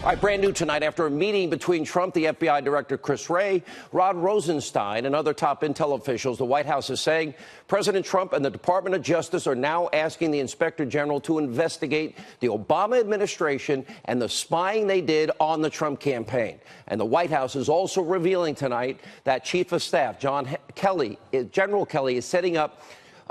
All right, brand new tonight, after a meeting between Trump, the FBI Director Chris Wray, Rod Rosenstein, and other top intel officials, the White House is saying President Trump and the Department of Justice are now asking the Inspector General to investigate the Obama administration and the spying they did on the Trump campaign. And the White House is also revealing tonight that Chief of Staff General Kelly is setting up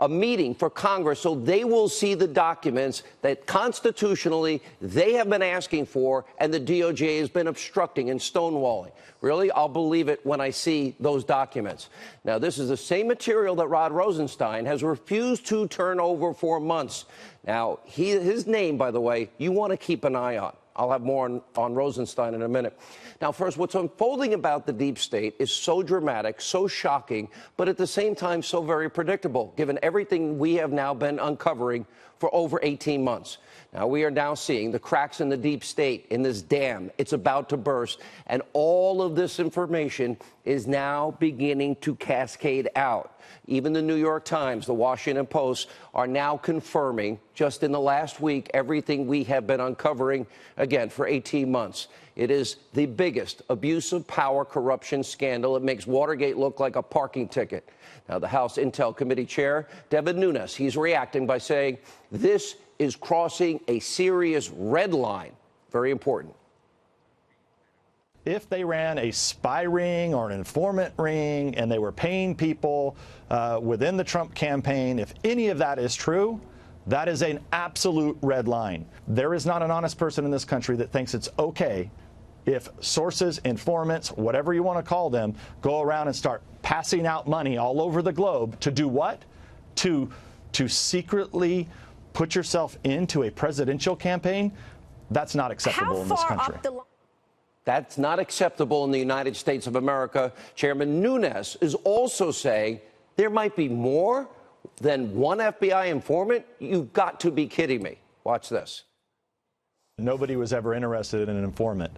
a meeting for Congress so they will see the documents that constitutionally they have been asking for and the DOJ has been obstructing and stonewalling. Really, I'll believe it when I see those documents. Now, this is the same material that Rod Rosenstein has refused to turn over for months. Now, his name, by the way, you want to keep an eye on. I'll have more on Rosenstein in a minute. Now, first, what's unfolding about the deep state is so dramatic, so shocking, but at the same time so very predictable, given everything we have now been uncovering for over 18 months. Now, we are now seeing the cracks in the deep state, in this dam. It's about to burst, and all of this information is now beginning to cascade out. Even the New York Times, the Washington Post are now confirming, just in the last week, everything we have been uncovering, again, for 18 months. It is the biggest abuse of power corruption scandal. It makes Watergate look like a parking ticket. Now, the House Intel Committee Chair, Devin Nunes, he's reacting by saying this is crossing a serious red line. Very important. If they ran a spy ring or an informant ring and they were paying people within the Trump campaign, if any of that is true, that is an absolute red line. There is not an honest person in this country that thinks it's okay if sources, informants, whatever you want to call them, go around and start passing out money all over the globe to do what? To secretly put yourself into a presidential campaign. That's not acceptable in this country. That's not acceptable in the United States of America. Chairman Nunes is also saying there might be more than one FBI informant. You've got to be kidding me. Watch this. Nobody was ever interested in an informant.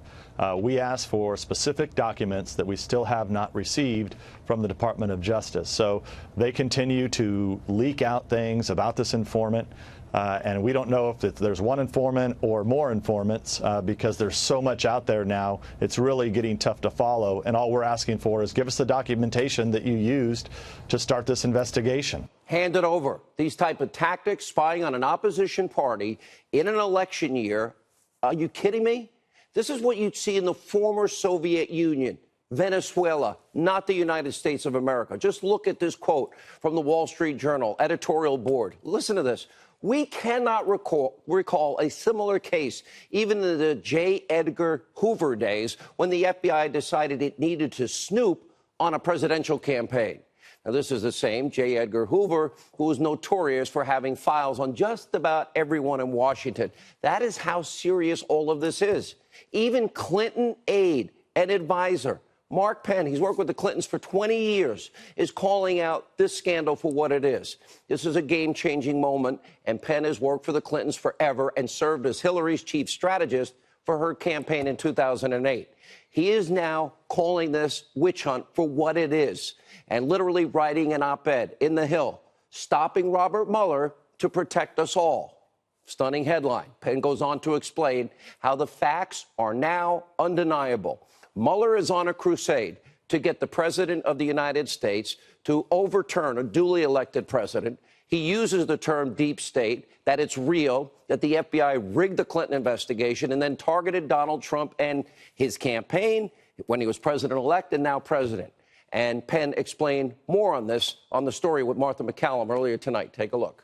We asked for specific documents that we still have not received from the Department of Justice. So they continue to leak out things about this informant. And we don't know if there's one informant or more informants because there's so much out there now. It's really getting tough to follow. And all we're asking for is give us the documentation that you used to start this investigation. Hand it over. These type of tactics, spying on an opposition party in an election year. Are you kidding me? This is what you'd see in the former Soviet Union, Venezuela, not the United States of America. Just look at this quote from the Wall Street Journal editorial board. Listen to this. We cannot recall a similar case, even in the J. Edgar Hoover days, when the FBI decided it needed to snoop on a presidential campaign. Now, this is the same J. Edgar Hoover who was notorious for having files on just about everyone in Washington. That is how serious all of this is. Even Clinton aide and advisor Mark Penn, he's worked with the Clintons for 20 years, is calling out this scandal for what it is. This is a game-changing moment, and Penn has worked for the Clintons forever and served as Hillary's chief strategist for her campaign in 2008. He is now calling this witch hunt for what it is and literally writing an op-ed in The Hill, stopping Robert Mueller to protect us all. Stunning headline. Penn goes on to explain how the facts are now undeniable. Mueller is on a crusade to get the president of the United States to overturn a duly elected president. He uses the term deep state, that it's real, that the FBI rigged the Clinton investigation and then targeted Donald Trump and his campaign when he was president-elect and now president. And Penn explained more on this on the story with Martha McCallum earlier tonight. Take a look.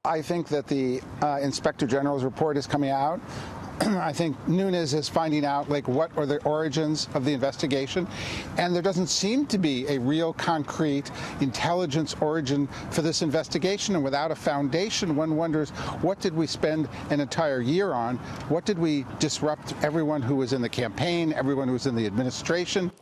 I think that the Inspector General's report is coming out. I think Nunes is finding out, like, what are the origins of the investigation. And there doesn't seem to be a real concrete intelligence origin for this investigation. And without a foundation, one wonders, what did we spend an entire year on? What did we disrupt everyone who was in the campaign, everyone who was in the administration?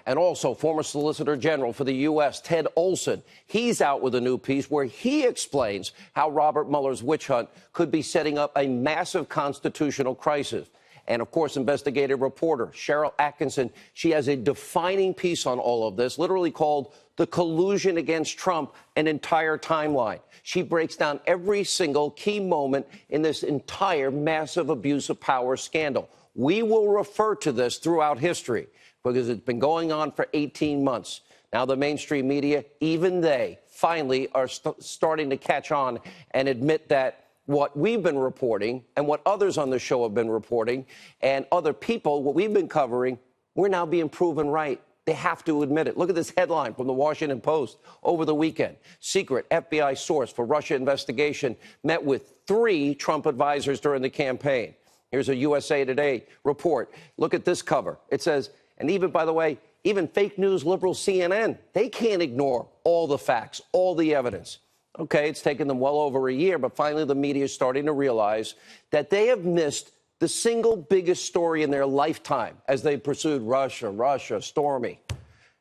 And also, former Solicitor General for the U.S., Ted Olson, he's out with a new piece where he explains how Robert Mueller's witch hunt could be setting up a massive constitutional crisis. And, of course, investigative reporter Cheryl Atkinson, she has a defining piece on all of this, literally called The Collusion Against Trump, an entire timeline. She breaks down every single key moment in this entire massive abuse of power scandal. We will refer to this throughout history because it's been going on for 18 months. Now the mainstream media, even they, finally are starting to catch on and admit that what we've been reporting and what others on the show have been reporting and other people, what we've been covering, we're now being proven right. They have to admit it. Look at this headline from the Washington Post over the weekend. Secret FBI source for Russia investigation met with 3 Trump advisors during the campaign. Here's a USA Today report. Look at this cover. It says, and even, by the way, even fake news liberal CNN, they can't ignore all the facts, all the evidence. Okay, it's taken them well over a year, but finally the media is starting to realize that they have missed the single biggest story in their lifetime as they pursued Russia, Stormy.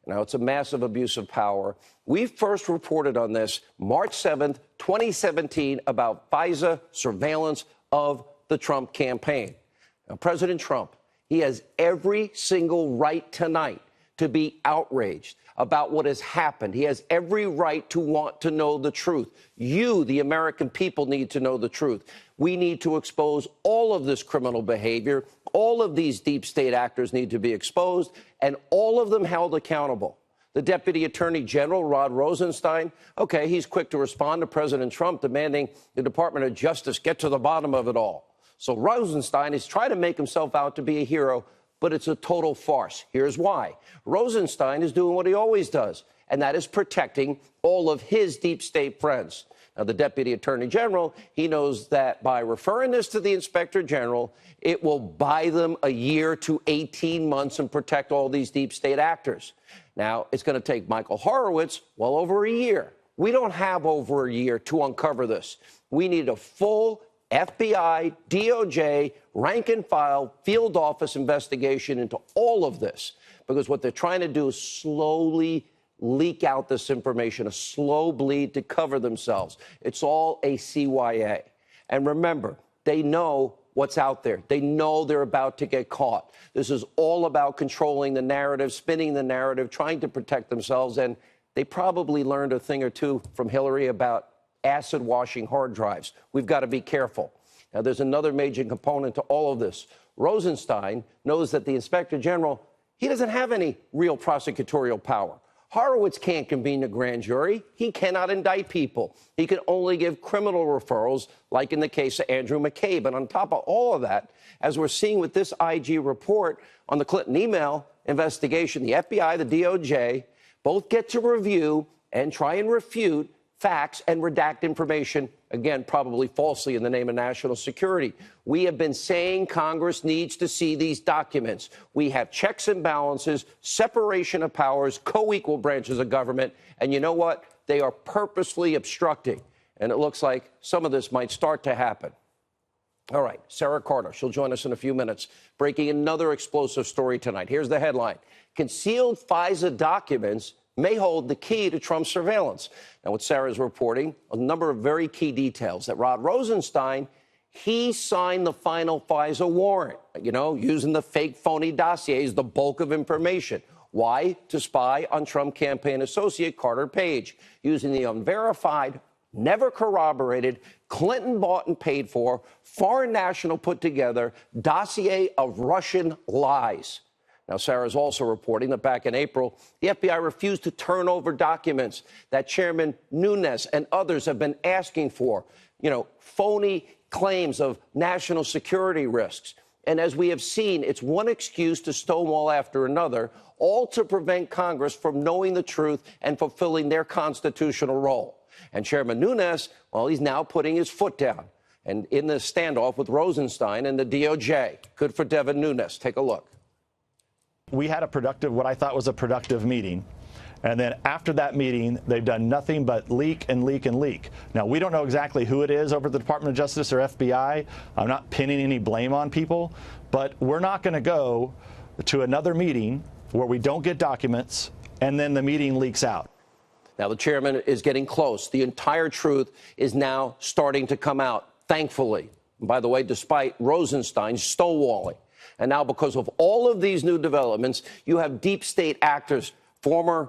Now, it's a massive abuse of power. We first reported on this March 7th, 2017, about FISA surveillance of the Trump campaign. Now, President Trump, he has every single right tonight to be outraged about what has happened. He has every right to want to know the truth. You, the American people, need to know the truth. We need to expose all of this criminal behavior. All of these deep state actors need to be exposed, and all of them held accountable. The Deputy Attorney General, Rod Rosenstein, okay, he's quick to respond to President Trump demanding the Department of Justice get to the bottom of it all. So Rosenstein is trying to make himself out to be a hero, but it's a total farce. Here's why. Rosenstein is doing what he always does, and that is protecting all of his deep state friends. Now, the Deputy Attorney General, he knows that by referring this to the Inspector General, it will buy them a year to 18 months and protect all these deep state actors. Now, it's going to take Michael Horowitz well over a year. We don't have over a year to uncover this. We need a full FBI, DOJ, rank and file, field office investigation into all of this, because what they're trying to do is slowly leak out this information, a slow bleed to cover themselves. It's all a CYA. And remember, they know what's out there. They know they're about to get caught. This is all about controlling the narrative, spinning the narrative, trying to protect themselves. And they probably learned a thing or two from Hillary about acid washing hard drives. We've got to be careful. Now, there's another major component to all of this. Rosenstein knows that the Inspector General, he doesn't have any real prosecutorial power. Horowitz can't convene a grand jury. He cannot indict people. He can only give criminal referrals, like in the case of Andrew McCabe. And on top of all of that, as we're seeing with this IG report on the Clinton email investigation, the FBI, the DOJ, both get to review and try and refute facts and redact information, again, probably falsely in the name of national security. We have been saying Congress needs to see these documents. We have checks and balances, separation of powers, co-equal branches of government. And you know what? They are purposely obstructing. And it looks like some of this might start to happen. All right, Sarah Carter, she'll join us in a few minutes, breaking another explosive story tonight. Here's the headline. Concealed FISA documents may hold the key to Trump's surveillance. Now, what Sarah's reporting, a number of very key details, that Rod Rosenstein, he signed the final FISA warrant, using the fake, phony dossiers, the bulk of information. Why? To spy on Trump campaign associate Carter Page, using the unverified, never corroborated, Clinton bought and paid for, foreign national put together dossier of Russian lies. Now, Sarah's also reporting that back in April, the FBI refused to turn over documents that Chairman Nunes and others have been asking for, phony claims of national security risks. And as we have seen, it's one excuse to stonewall after another, all to prevent Congress from knowing the truth and fulfilling their constitutional role. And Chairman Nunes, well, he's now putting his foot down. And in this standoff with Rosenstein and the DOJ, good for Devin Nunes. Take a look. We had what I thought was a productive meeting. And then after that meeting, they've done nothing but leak and leak and leak. Now, we don't know exactly who it is over at the Department of Justice or FBI. I'm not pinning any blame on people, but we're not going to go to another meeting where we don't get documents and then the meeting leaks out. Now, the chairman is getting close. The entire truth is now starting to come out, thankfully. And by the way, despite Rosenstein's stonewalling. And now, because of all of these new developments, you have deep state actors, former,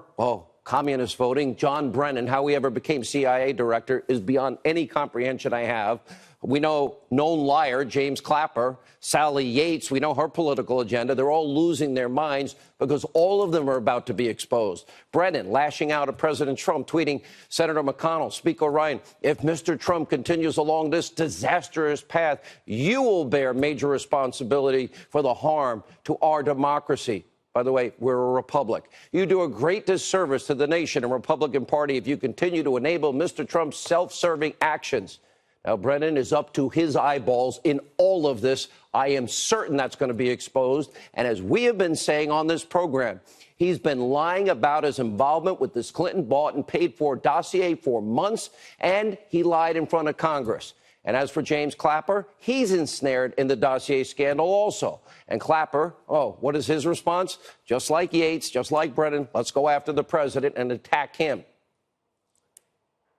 communist voting. John Brennan, how he ever became CIA director is beyond any comprehension I have. We know known liar James Clapper, Sally Yates, we know her political agenda. They're all losing their minds because all of them are about to be exposed. Brennan lashing out at President Trump, tweeting, Senator McConnell, Speaker Ryan, if Mr. Trump continues along this disastrous path, you will bear major responsibility for the harm to our democracy. By the way, we're a republic. You do a great disservice to the nation and Republican Party if you continue to enable Mr. Trump's self-serving actions. Now, Brennan is up to his eyeballs in all of this. I am certain that's going to be exposed. And as we have been saying on this program, he's been lying about his involvement with this Clinton bought and paid for dossier for months, and he lied in front of Congress. And as for James Clapper, he's ensnared in the dossier scandal also. And Clapper, what is his response? Just like Yates, just like Brennan, let's go after the president and attack him.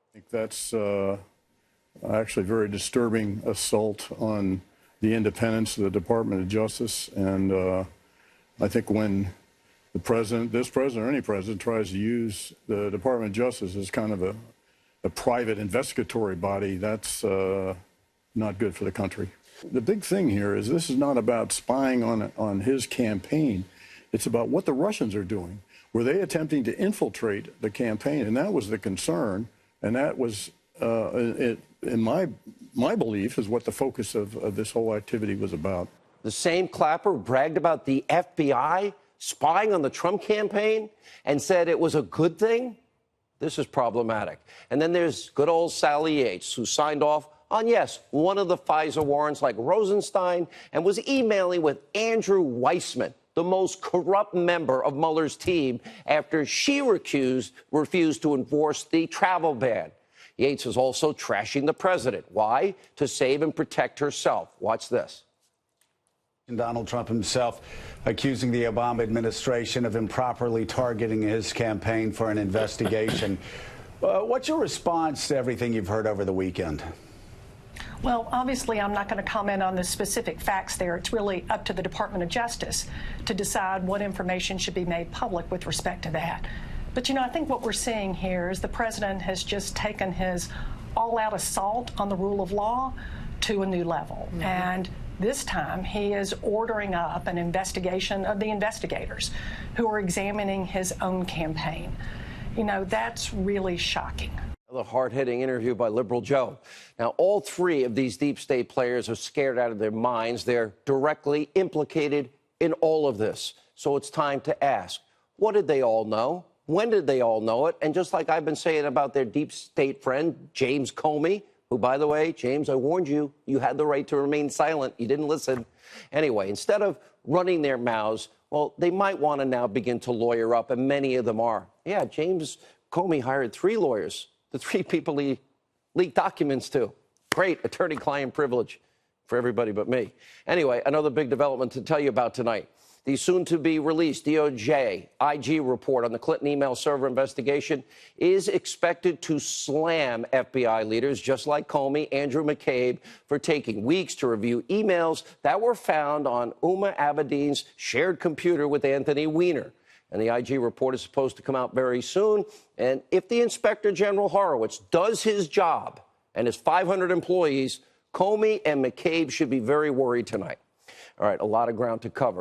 I think that's actually a very disturbing assault on the independence of the Department of Justice. And I think when the president, this president or any president, tries to use the Department of Justice as kind of a private investigatory body, that's not good for the country. The big thing here is this is not about spying on his campaign. It's about what the Russians are doing. Were they attempting to infiltrate the campaign? And that was the concern. And that was, in my belief, is what the focus of this whole activity was about. The same Clapper bragged about the FBI spying on the Trump campaign and said it was a good thing? This is problematic. And then there's good old Sally Yates, who signed off on, yes, one of the FISA warrants like Rosenstein and was emailing with Andrew Weissman, the most corrupt member of Mueller's team, after she refused to enforce the travel ban. Yates is also trashing the president. Why? To save and protect herself. Watch this. Donald Trump himself accusing the Obama administration of improperly targeting his campaign for an investigation. What's your response to everything you've heard over the weekend? Well, obviously, I'm not going to comment on the specific facts there. It's really up to the Department of Justice to decide what information should be made public with respect to that. But, I think what we're seeing here is the president has just taken his all-out assault on the rule of law to a new level. Mm-hmm. And this time, he is ordering up an investigation of the investigators who are examining his own campaign. That's really shocking. The hard-hitting interview by Liberal Joe. Now, all three of these deep state players are scared out of their minds. They're directly implicated in all of this. So it's time to ask, what did they all know? When did they all know it? And just like I've been saying about their deep state friend, James Comey, who, by the way, James, I warned you, you had the right to remain silent. You didn't listen. Anyway, instead of running their mouths, well, they might want to now begin to lawyer up, and many of them are. Yeah, James Comey hired 3 lawyers. The 3 people he leaked documents to. Great attorney-client privilege for everybody but me. Anyway, another big development to tell you about tonight. The soon-to-be-released DOJ IG report on the Clinton email server investigation is expected to slam FBI leaders just like Comey, Andrew McCabe, for taking weeks to review emails that were found on Huma Abedin's shared computer with Anthony Weiner. And the IG report is supposed to come out very soon. And if the Inspector General Horowitz does his job and his 500 employees, Comey and McCabe should be very worried tonight. All right, a lot of ground to cover.